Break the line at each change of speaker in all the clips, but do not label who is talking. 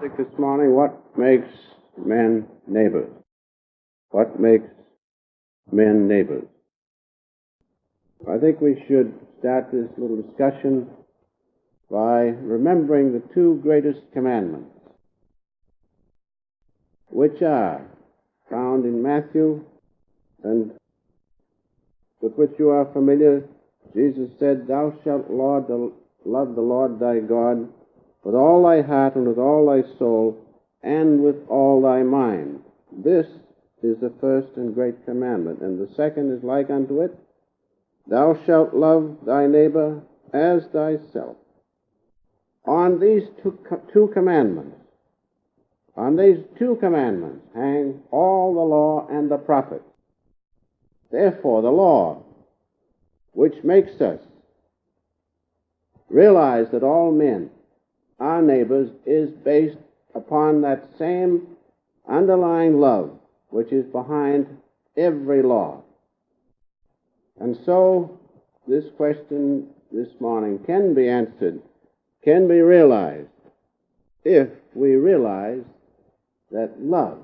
This morning, what makes men neighbors? What makes men neighbors? I think we should start this little discussion by remembering the two greatest commandments, which are found in Matthew and with which you are familiar. Jesus said, "Thou shalt love the Lord thy God with all thy heart and with all thy soul and with all thy mind." This is the first and great commandment, and the second is like unto it. Thou shalt love thy neighbor as thyself. On these two commandments hang all the law and the prophets. Therefore, the law, which makes us realize that all men are neighbors, is based upon that same underlying love which is behind every law. And so this question this morning can be answered, can be realized, if we realize that love,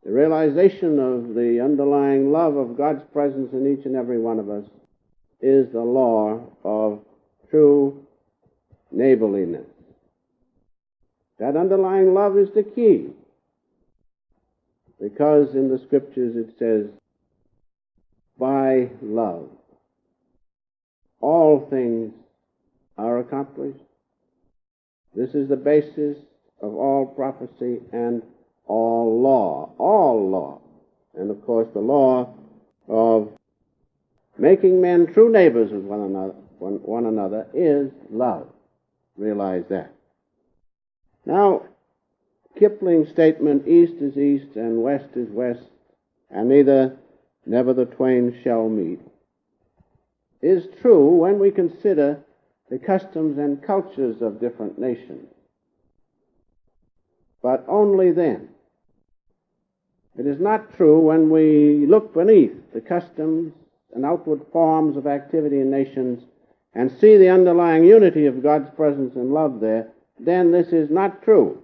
the realization of the underlying love of God's presence in each and every one of us, is the law of true neighborliness. That underlying love is the key, because in the Scriptures it says, by love all things are accomplished. This is the basis of all prophecy and all law. And of course the law of making men true neighbors with one another is love. Realize that. Now, Kipling's statement, "East is east and west is west, and never the twain shall meet," is true when we consider the customs and cultures of different nations. But only then. It is not true when we look beneath the customs and outward forms of activity in nations and see the underlying unity of God's presence and love there. Then this is not true.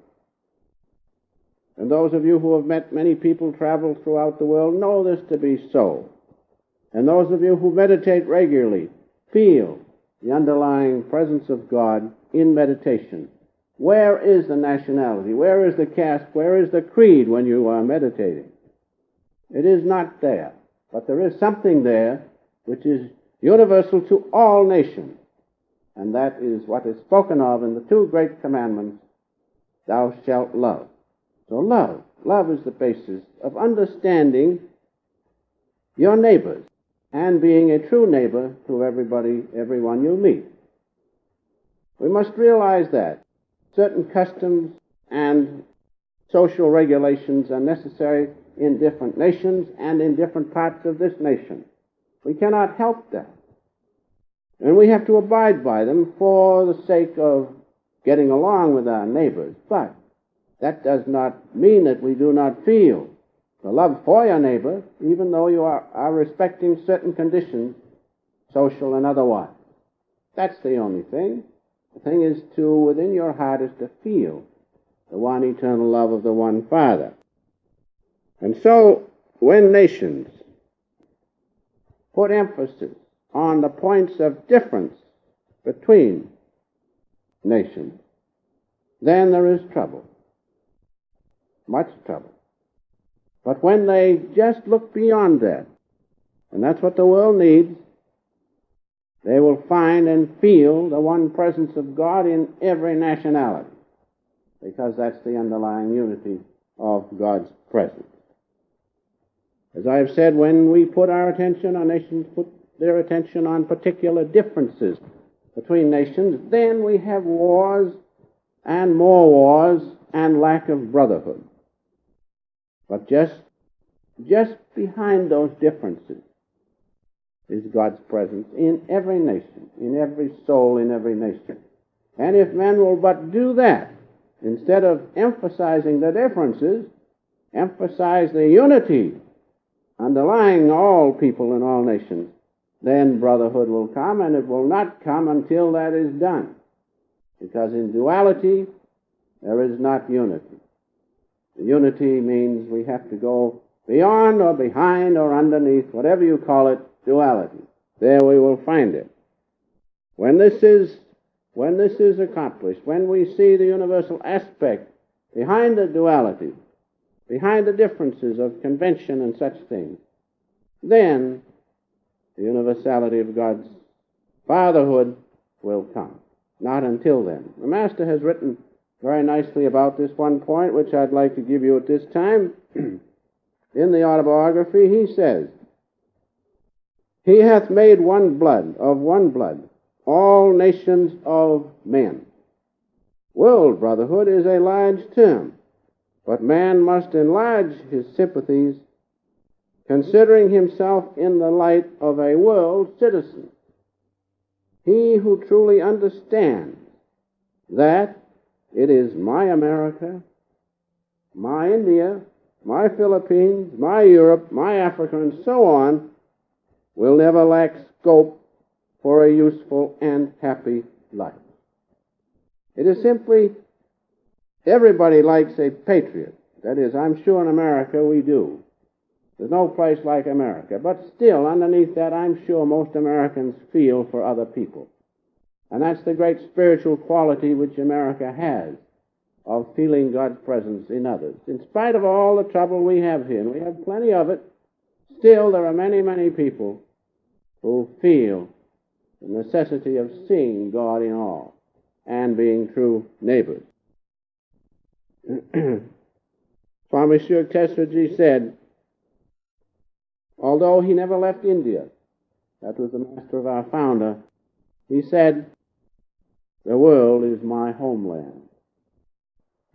And those of you who have met many people travel throughout the world know this to be so. And those of you who meditate regularly feel the underlying presence of God in meditation. Where is the nationality? Where is the caste? Where is the creed when you are meditating? It is not there. But there is something there which is universal to all nations. And that is what is spoken of in the two great commandments, "Thou shalt love." So love is the basis of understanding your neighbors and being a true neighbor to everyone you meet. We must realize that certain customs and social regulations are necessary in different nations and in different parts of this nation. We cannot help that. And we have to abide by them for the sake of getting along with our neighbors. But that does not mean that we do not feel the love for your neighbor, even though you are respecting certain conditions, social and otherwise. That's the only thing. The thing is within your heart, is to feel the one eternal love of the one Father. And so, when nations put emphasis on the points of difference between nations, then there is trouble. Much trouble. But when they just look beyond that, and that's what the world needs, they will find and feel the one presence of God in every nationality, because that's the underlying unity of God's presence. As I have said, when we put our attention on nations, put their attention on particular differences between nations, then we have wars and more wars and lack of brotherhood. But just behind those differences is God's presence in every nation, in every soul, in every nation. And if men will but do that, instead of emphasizing the differences, emphasize the unity underlying all people in all nations, then brotherhood will come, and it will not come until that is done. Because in duality, there is not unity. The unity means we have to go beyond or behind or underneath, whatever you call it, duality. There we will find it. When this is accomplished, when we see the universal aspect behind the duality, behind the differences of convention and such things, then the universality of God's fatherhood will come. Not until then. The Master has written very nicely about this one point, which I'd like to give you at this time. In the autobiography, he says, "He hath made one blood, all nations of men." World brotherhood is a large term, but man must enlarge his sympathies, considering himself in the light of a world citizen. He who truly understands that it is my America, my India, my Philippines, my Europe, my Africa, and so on, will never lack scope for a useful and happy life. It is simply, everybody likes a patriot. That is, I'm sure in America we do. There's no place like America. But still, underneath that, I'm sure most Americans feel for other people. And that's the great spiritual quality which America has, of feeling God's presence in others. In spite of all the trouble we have here, and we have plenty of it, still there are many, many people who feel the necessity of seeing God in all and being true neighbors. Swami Shurkeswarji said, although he never left India, that was the master of our founder, he said, "The world is my homeland."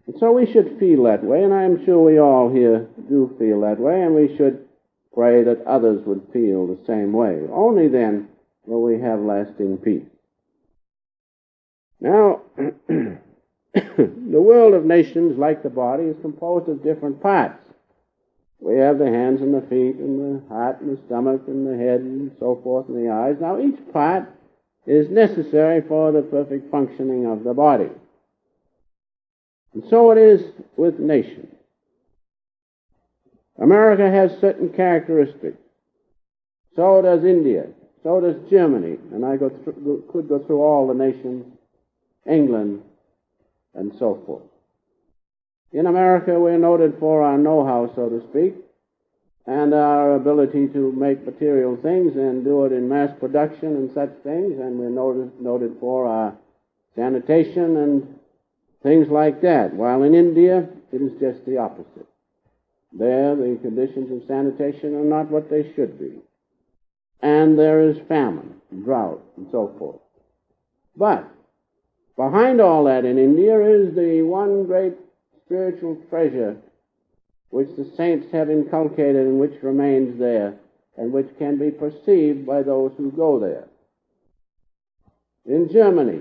And so we should feel that way, and I'm sure we all here do feel that way, and we should pray that others would feel the same way. Only then will we have lasting peace. Now, the world of nations, like the body, is composed of different parts. We have the hands and the feet and the heart and the stomach and the head and so forth and the eyes. Now, each part is necessary for the perfect functioning of the body. And so it is with nations. America has certain characteristics. So does India. So does Germany. And I could go through all the nations, England, and so forth. In America, we're noted for our know-how, so to speak, and our ability to make material things and do it in mass production and such things, and we're noted for our sanitation and things like that. While in India, it is just the opposite. There, the conditions of sanitation are not what they should be. And there is famine, drought, and so forth. But behind all that in India is the one great spiritual treasure which the saints have inculcated and which remains there and which can be perceived by those who go there. In Germany,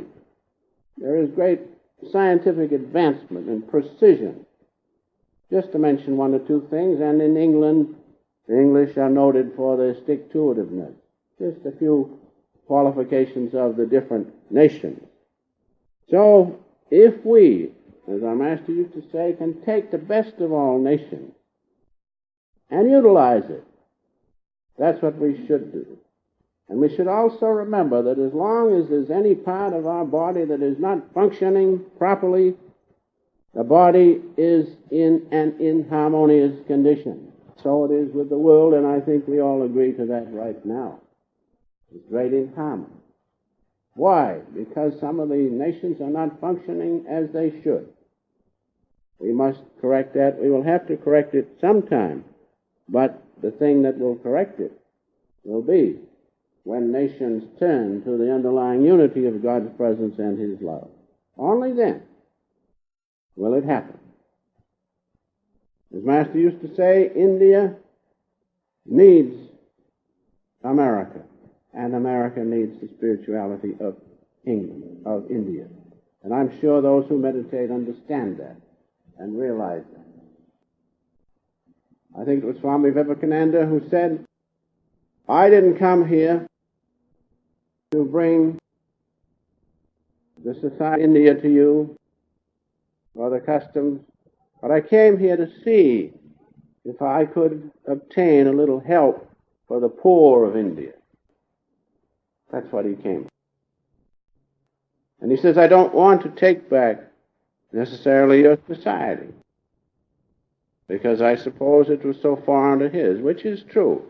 there is great scientific advancement and precision, just to mention one or two things, and in England, the English are noted for their stick-to-itiveness. Just a few qualifications of the different nations. So, if we, as our master used to say, can take the best of all nations and utilize it, that's what we should do. And we should also remember that as long as there's any part of our body that is not functioning properly, the body is in an inharmonious condition. So it is with the world, and I think we all agree to that right now. It's great inharmony. Why? Because some of the nations are not functioning as they should. We must correct that. We will have to correct it sometime. But the thing that will correct it will be when nations turn to the underlying unity of God's presence and His love. Only then will it happen. As Master used to say, India needs America, and America needs the spirituality of England, of India. And I'm sure those who meditate understand that and realize that. I think it was Swami Vivekananda who said, I didn't come here to bring the society of India to you. or the customs, but I came here to see if I could obtain a little help for the poor of India. That's what he came for. And he says, I don't want to take back necessarily your society, because I suppose it was so foreign to his, which is true.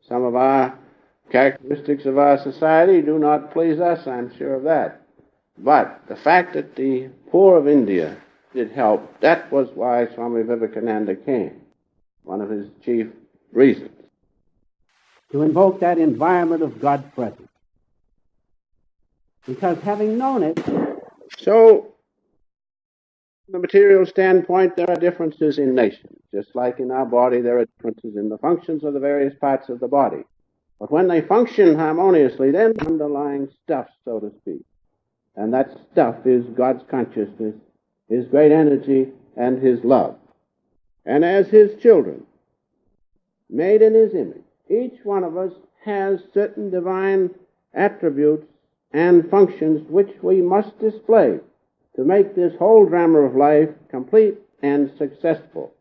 Some of our characteristics of our society do not please us, I'm sure of that. But the fact that the poor of India did help, that was why Swami Vivekananda came, one of his chief reasons. To invoke that environment of God's presence. Because having known it, so from a material standpoint, there are differences in nations. Just like in our body, there are differences in the functions of the various parts of the body. But when they function harmoniously, then underlying stuff, so to speak. And that stuff is God's consciousness, His great energy, and His love. And as His children, made in His image, each one of us has certain divine attributes and functions which we must display to make this whole drama of life complete and successful.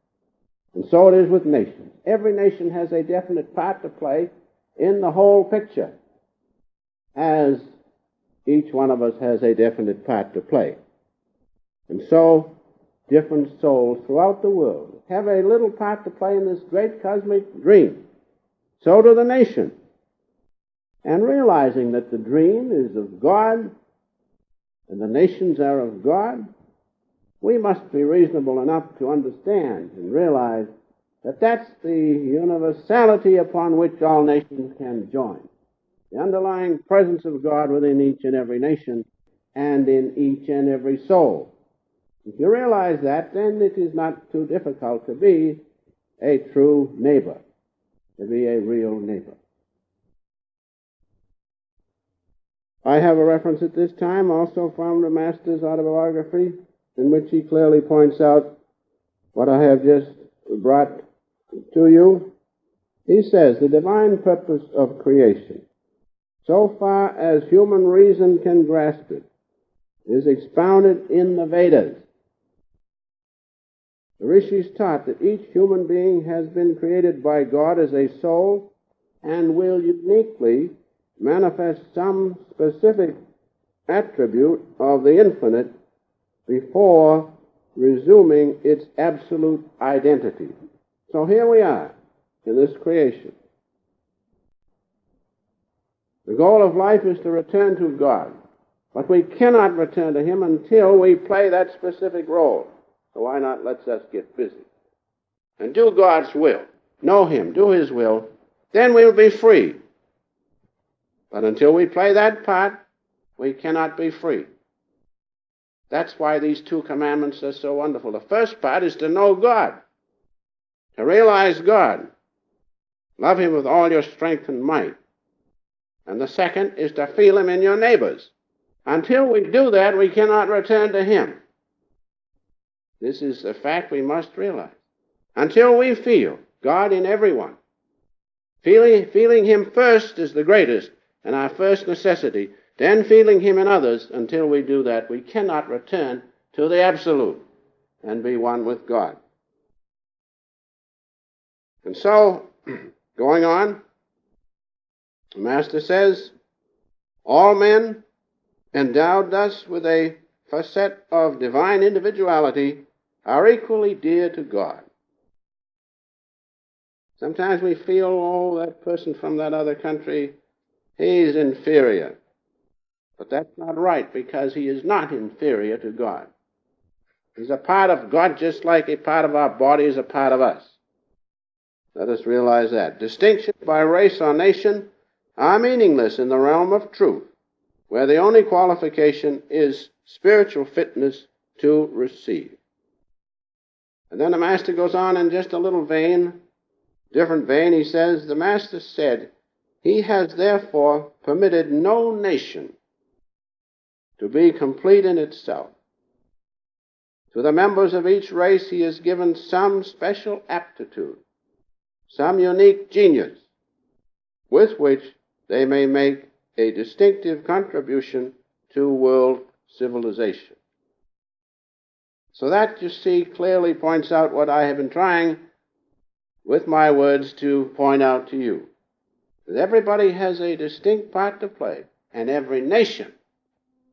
And so it is with nations. Every nation has a definite part to play in the whole picture, as each one of us has a definite part to play. And so, different souls throughout the world have a little part to play in this great cosmic dream. So do the nations. And realizing that the dream is of God and the nations are of God, we must be reasonable enough to understand and realize that that's the universality upon which all nations can join. The underlying presence of God within each and every nation and in each and every soul. If you realize that, then it is not too difficult to be a true neighbor, to be a real neighbor. I have a reference at this time also from the Master's autobiography, in which he clearly points out what I have just brought to you. He says, the divine purpose of creation, so far as human reason can grasp it, is expounded in the Vedas. The Rishis taught that each human being has been created by God as a soul and will uniquely manifest some specific attribute of the infinite before resuming its absolute identity. So here we are in this creation. The goal of life is to return to God, but we cannot return to Him until we play that specific role. So why not let's us get busy and do God's will, know Him, do His will, then we'll be free. But until we play that part, we cannot be free. That's why these two commandments are so wonderful. The first part is to know God, to realize God, love Him with all your strength and might. And the second is to feel Him in your neighbors. Until we do that, we cannot return to Him. This is a fact we must realize. Until we feel God in everyone, feeling Him first is the greatest and our first necessity, then feeling Him in others. Until we do that, we cannot return to the absolute and be one with God. And so, going on, the Master says, all men endowed thus with a facet of divine individuality are equally dear to God. Sometimes we feel, oh, that person from that other country, he's inferior. But that's not right, because he is not inferior to God. He's a part of God just like a part of our body is a part of us. Let us realize that. Distinctions by race or nation are meaningless in the realm of truth, where the only qualification is spiritual fitness to receive. And then the Master goes on in just a little different vein. He says, the Master said, He has therefore permitted no nation to be complete in itself. To the members of each race He has given some special aptitude, some unique genius, with which they may make a distinctive contribution to world civilization. So that, you see, clearly points out what I have been trying with my words to point out to you. That everybody has a distinct part to play, and every nation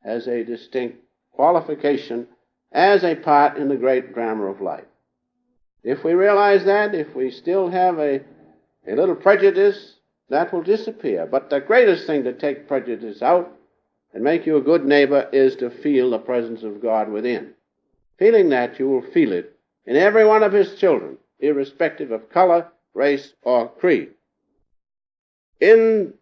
has a distinct qualification as a part in the great drama of life. If we realize that, if we still have a little prejudice, that will disappear. But the greatest thing to take prejudice out and make you a good neighbor is to feel the presence of God within. Feeling that, you will feel it in every one of his children, irrespective of color, race, or creed. In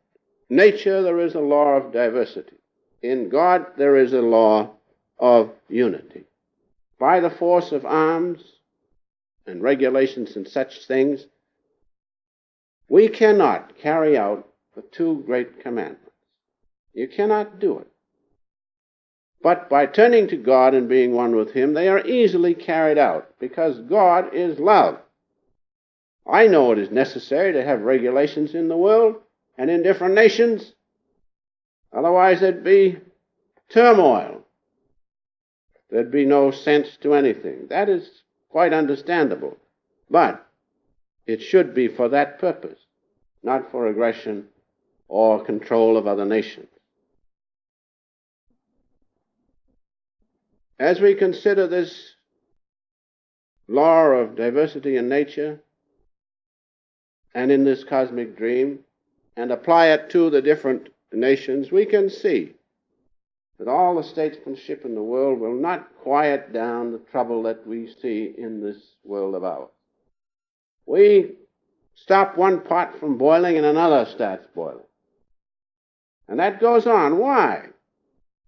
nature, there is a law of diversity. In God, there is a law of unity. By the force of arms and regulations and such things, we cannot carry out the two great commandments. You cannot do it. But by turning to God and being one with him, they are easily carried out, because God is love. I know it is necessary to have regulations in the world and in different nations. Otherwise there'd be turmoil. There'd be no sense to anything. That is quite understandable. But it should be for that purpose, not for aggression or control of other nations. As we consider this law of diversity in nature and in this cosmic dream and apply it to the different nations, we can see that all the statesmanship in the world will not quiet down the trouble that we see in this world of ours. We stop one pot from boiling and another starts boiling. And that goes on. Why?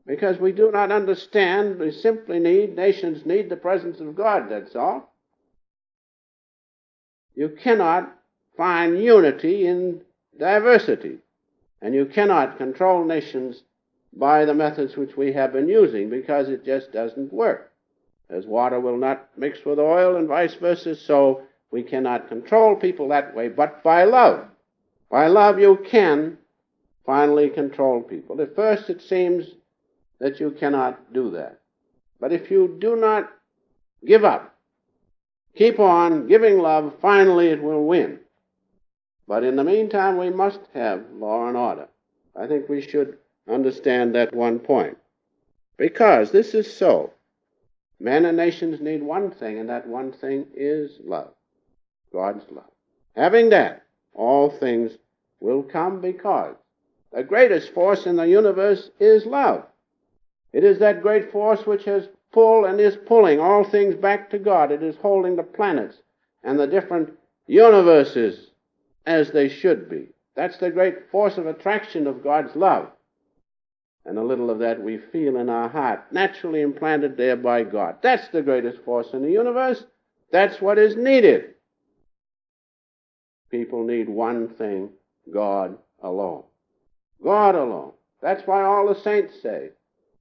Because we do not understand. We simply nations need the presence of God, that's all. You cannot find unity in diversity. And you cannot control nations by the methods which we have been using, because it just doesn't work. As water will not mix with oil and vice versa, so we cannot control people that way, but by love. By love you can finally control people. At first it seems that you cannot do that. But if you do not give up, keep on giving love, finally it will win. But in the meantime, we must have law and order. I think we should understand that one point. Because this is so. Men and nations need one thing, and that one thing is love. God's love. Having that, all things will come, because the greatest force in the universe is love. It is that great force which has pulled and is pulling all things back to God. It is holding the planets and the different universes as they should be. That's the great force of attraction of God's love. And a little of that we feel in our heart, naturally implanted there by God. That's the greatest force in the universe. That's what is needed. People need one thing, God alone. God alone. That's why all the saints say,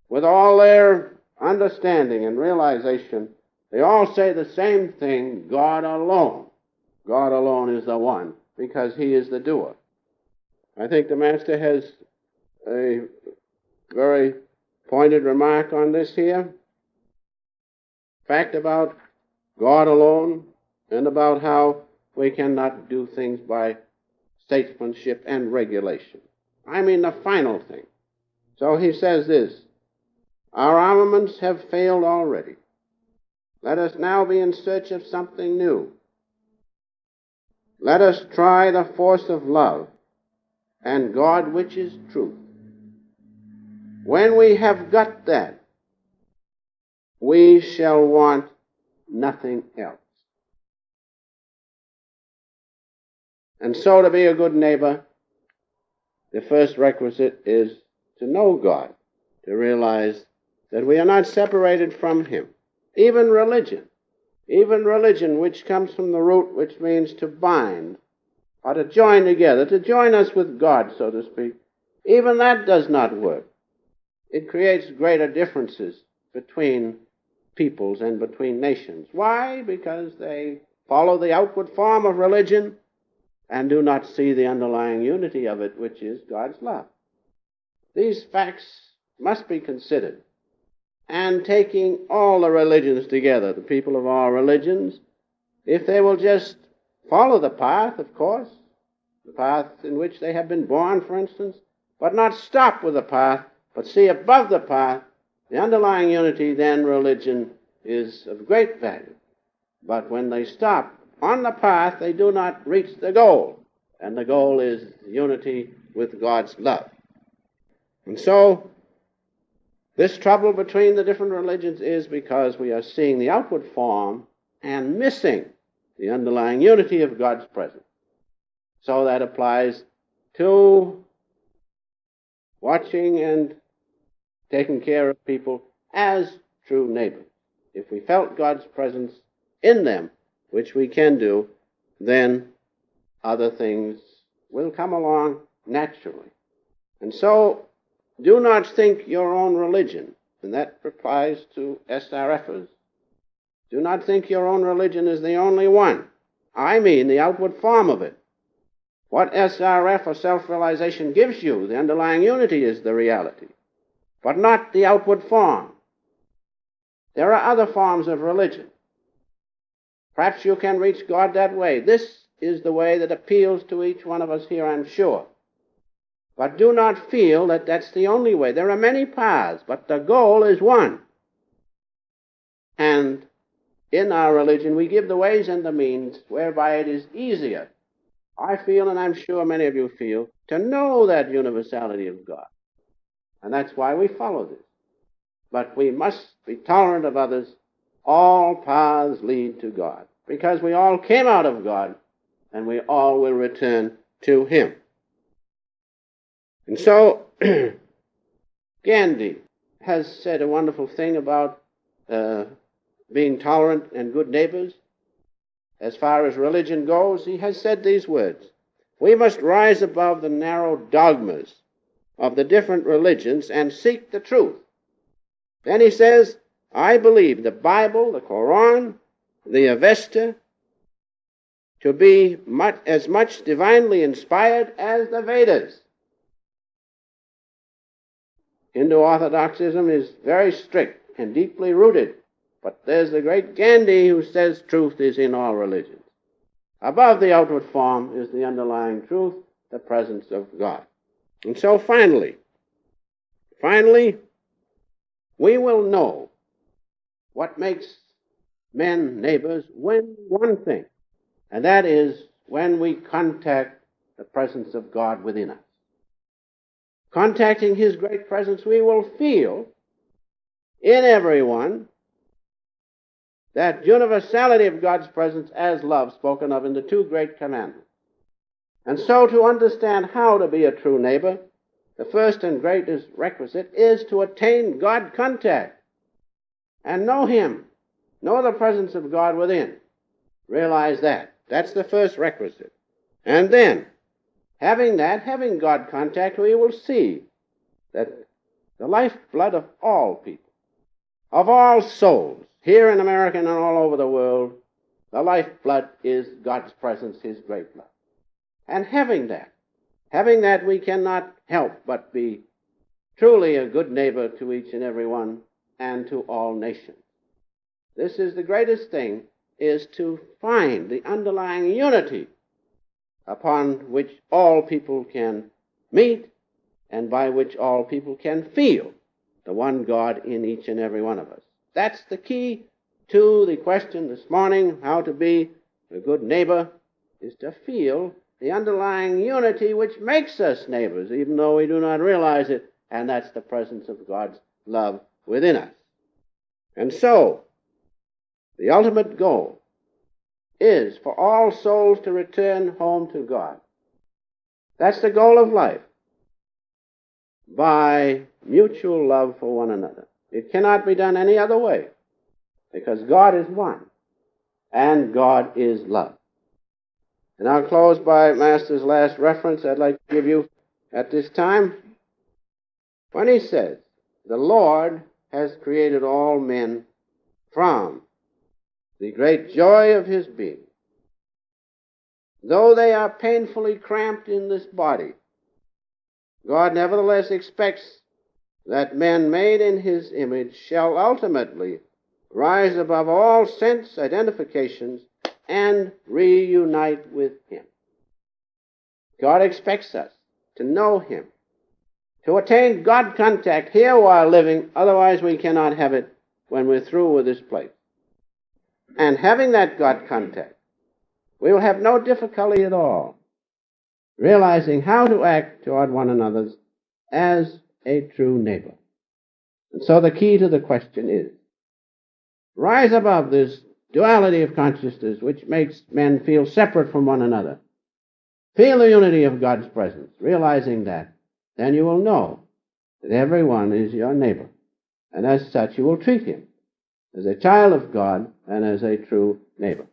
with all their understanding and realization, they all say the same thing, God alone. God alone is the one, because he is the doer. I think the Master has a very pointed remark on this here. Fact about God alone, and about how we cannot do things by statesmanship and regulation. I mean the final thing. So he says this: our armaments have failed already. Let us now be in search of something new. Let us try the force of love and God, which is truth. When we have got that, we shall want nothing else. And so to be a good neighbor, the first requisite is to know God, to realize that we are not separated from him. Even religion, which comes from the root which means to bind, or to join together, to join us with God, so to speak, even that does not work. It creates greater differences between peoples and between nations. Why? Because they follow the outward form of religion and do not see the underlying unity of it, which is God's love. These facts must be considered. and taking all the religions together, the people of all religions, if they will just follow the path, of course, the path in which they have been born, for instance, but not stop with the path, but see above the path the underlying unity, then religion is of great value. But when they stop on the path, they do not reach the goal, and the goal is unity with God's love. And so, this trouble between the different religions is because we are seeing the outward form and missing the underlying unity of God's presence. So that applies to watching and taking care of people as true neighbors. If we felt God's presence in them, which we can do, then other things will come along naturally. And so, do not think your own religion, and that applies to SRFers, do not think your own religion is the only one. I mean the outward form of it. What SRF or self-realization gives you, the underlying unity, is the reality, but not the outward form. There are other forms of religion. Perhaps you can reach God that way. This is the way that appeals to each one of us here, I'm sure. But do not feel that that's the only way. There are many paths, but the goal is one. And in our religion, we give the ways and the means whereby it is easier, I feel, and I'm sure many of you feel, to know that universality of God. And that's why we follow this. But we must be tolerant of others. All paths lead to God, because we all came out of God, and we all will return to Him. And so, Gandhi has said a wonderful thing about being tolerant and good neighbors. As far as religion goes, he has said these words: we must rise above the narrow dogmas of the different religions and seek the truth. Then he says, I believe the Bible, the Quran, the Avesta, to be as much divinely inspired as the Vedas. Hindu orthodoxism is very strict and deeply rooted, but there's the great Gandhi who says truth is in all religions. Above the outward form is the underlying truth, the presence of God. And so finally, we will know what makes men neighbors when one thing, and that is when we contact the presence of God within us. Contacting His great presence, we will feel in everyone that universality of God's presence as love spoken of in the two great commandments. And so to understand how to be a true neighbor, the first and greatest requisite is to attain God contact and know Him, know the presence of God within. Realize that. That's the first requisite. And then, having God contact, we will see that the lifeblood of all people, of all souls, here in America and all over the world, the lifeblood is God's presence, His great love. And having that, we cannot help but be truly a good neighbor to each and every one and to all nations. This is the greatest thing, is to find the underlying unity upon which all people can meet and by which all people can feel the one God in each and every one of us. That's the key to the question this morning, how to be a good neighbor, is to feel the underlying unity which makes us neighbors, even though we do not realize it, and that's the presence of God's love within us. And so, the ultimate goal is for all souls to return home to God. That's the goal of life, by mutual love for one another. It cannot be done any other way, because God is one, and God is love. And I'll close by Master's last reference I'd like to give you at this time, when he says, the Lord has created all men from the great joy of His being. Though they are painfully cramped in this body, God nevertheless expects that men made in his image shall ultimately rise above all sense identifications and reunite with him. God expects us to know him, to attain God contact here while living, otherwise we cannot have it when we're through with this place. And having that God contact, we will have no difficulty at all realizing how to act toward one another as a true neighbor. And so the key to the question is, rise above this duality of consciousness which makes men feel separate from one another. Feel the unity of God's presence, realizing that. Then you will know that everyone is your neighbor, and as such you will treat him as a child of God and as a true neighbor.